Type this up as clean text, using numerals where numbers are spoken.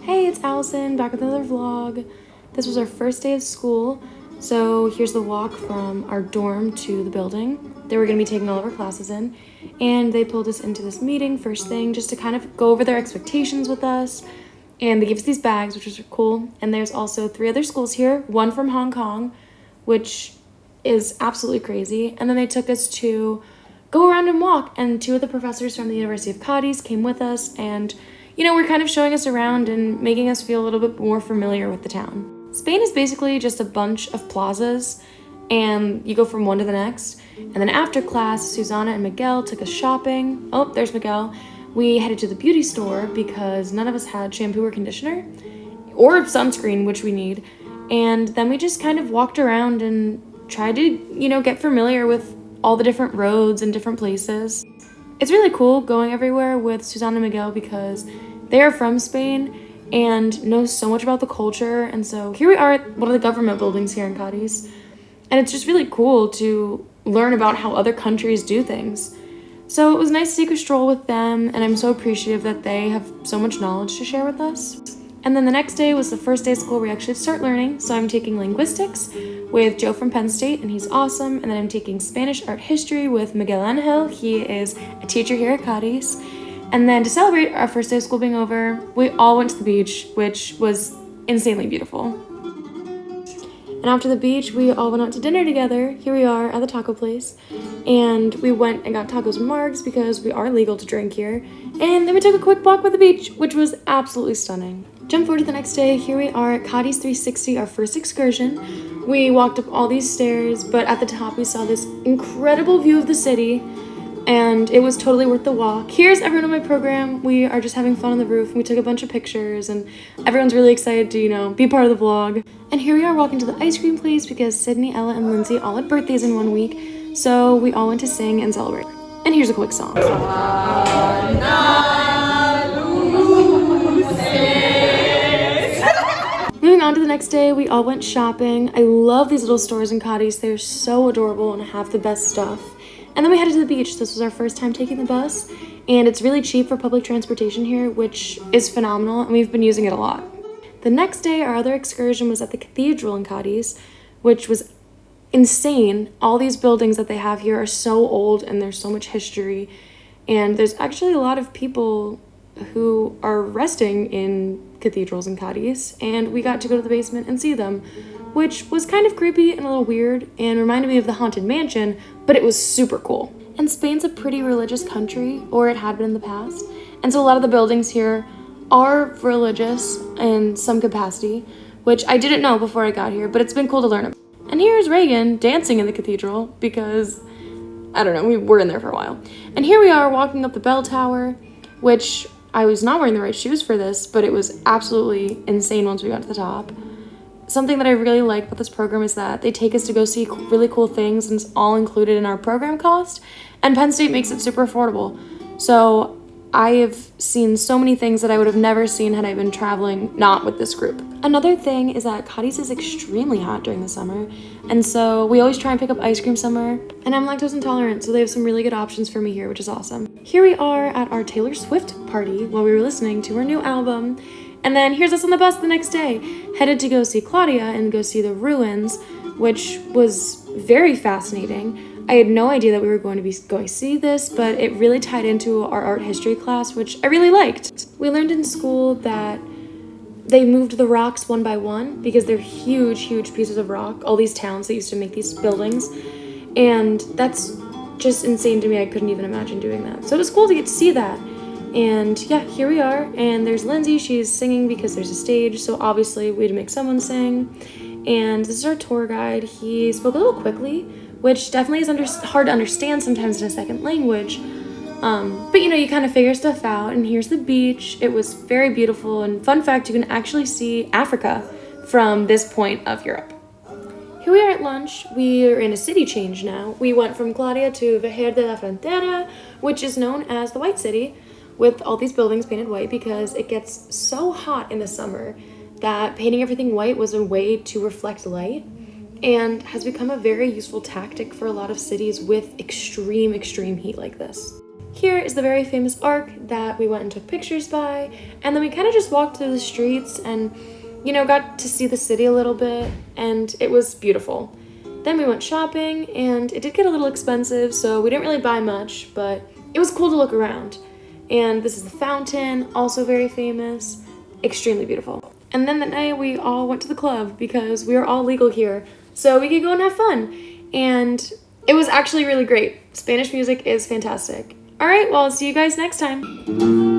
Hey, it's Allison, back with another vlog. This was our first day of school, so here's the walk from our dorm to the building that we're going to be taking all of our classes in. And they pulled us into this meeting first thing just to kind of go over their expectations with us. And they gave us these bags, which was cool. And there's also 3 other schools here, one from Hong Kong, which is absolutely crazy. And then they took us to go around and walk, and 2 of the professors from the University of Cádiz came with us, and we're kind of showing us around and making us feel a little bit more familiar with the town. Spain is basically just a bunch of plazas, and you go from one to the next. And then after class, Susanna and Miguel took us shopping. Oh, there's Miguel. We headed to the beauty store because none of us had shampoo or conditioner or sunscreen, which we need. And then we just kind of walked around and tried to, get familiar with all the different roads and different places. It's really cool going everywhere with Susanna and Miguel because they are from Spain and know so much about the culture. And so here we are at one of the government buildings here in Cádiz. And it's just really cool to learn about how other countries do things. So it was nice to take a stroll with them, and I'm so appreciative that they have so much knowledge to share with us. And then the next day was the first day of school where we actually start learning. So I'm taking linguistics with Joe from Penn State, and he's awesome. And then I'm taking Spanish art history with Miguel Angel. He is a teacher here at Cádiz. And then to celebrate our first day of school being over, we all went to the beach, which was insanely beautiful. And after the beach, we all went out to dinner together. Here we are at the taco place. And we went and got tacos and margs because we are legal to drink here. And then we took a quick walk by the beach, which was absolutely stunning. Jump forward to the next day. Here we are at Cádiz 360, our first excursion. We walked up all these stairs, but at the top we saw this incredible view of the city, and it was totally worth the walk. Here's everyone on my program. We are just having fun on the roof, and we took a bunch of pictures, and everyone's really excited to, be part of the vlog. And here we are walking to the ice cream place because Sydney, Ella, and Lindsay all had birthdays in one week, so we all went to sing and celebrate. And here's a quick song. Moving on to the next day, we all went shopping. I love these little stores in Cádiz. They're so adorable and have the best stuff. And then we headed to the beach. This was our first time taking the bus, and it's really cheap for public transportation here, which is phenomenal, and we've been using it a lot. The next day, our other excursion was at the cathedral in Cádiz, which was insane. All these buildings that they have here are so old, and there's so much history, and there's actually a lot of people who are resting in cathedrals in Cádiz, and we got to go to the basement and see them, which was kind of creepy and a little weird and reminded me of the Haunted Mansion, but it was super cool. And Spain's a pretty religious country, or it had been in the past, and so a lot of the buildings here are religious in some capacity, which I didn't know before I got here, but it's been cool to learn about. And here's Reagan dancing in the cathedral because, I don't know, we were in there for a while. And here we are walking up the bell tower, which I was not wearing the right shoes for this, but it was absolutely insane once we got to the top. Something that I really like about this program is that they take us to go see really cool things, and it's all included in our program cost, and Penn State makes it super affordable. So I have seen so many things that I would have never seen had I been traveling not with this group. Another thing is that Cádiz is extremely hot during the summer, and so we always try and pick up ice cream somewhere, and I'm lactose intolerant, so they have some really good options for me here, which is awesome. Here we are at our Taylor Swift party while we were listening to her new album, and then here's us on the bus the next day, headed to go see Claudia and go see the ruins, which was very fascinating. I had no idea that we were going to see this, but it really tied into our art history class, which I really liked. We learned in school that they moved the rocks one by one because they're huge, huge pieces of rock, all these towns that used to make these buildings, and that's just insane to me. I couldn't even imagine doing that. So it was cool to get to see that. And yeah, here we are, and there's Lindsay. She's singing because there's a stage, so obviously we had to make someone sing. And this is our tour guide. He spoke a little quickly, which definitely is hard to understand sometimes in a second language. But you kind of figure stuff out. And here's the beach. It was very beautiful, and fun fact, you can actually see Africa from this point of Europe. Here we are at lunch. We are in a city change now. We went from Claudia to Vejer de la Frontera, which is known as the White City, with all these buildings painted white because it gets so hot in the summer that painting everything white was a way to reflect light, and has become a very useful tactic for a lot of cities with extreme heat like this. Here is the very famous arc that we went and took pictures by, and then we kind of just walked through the streets and, you know, got to see the city a little bit, and it was beautiful. Then we went shopping, and it did get a little expensive, so we didn't really buy much, but it was cool to look around. And this is the fountain, also very famous, extremely beautiful. And then that night we all went to the club because we are all legal here, so we could go and have fun. And it was actually really great. Spanish music is fantastic. All right, well, I'll see you guys next time.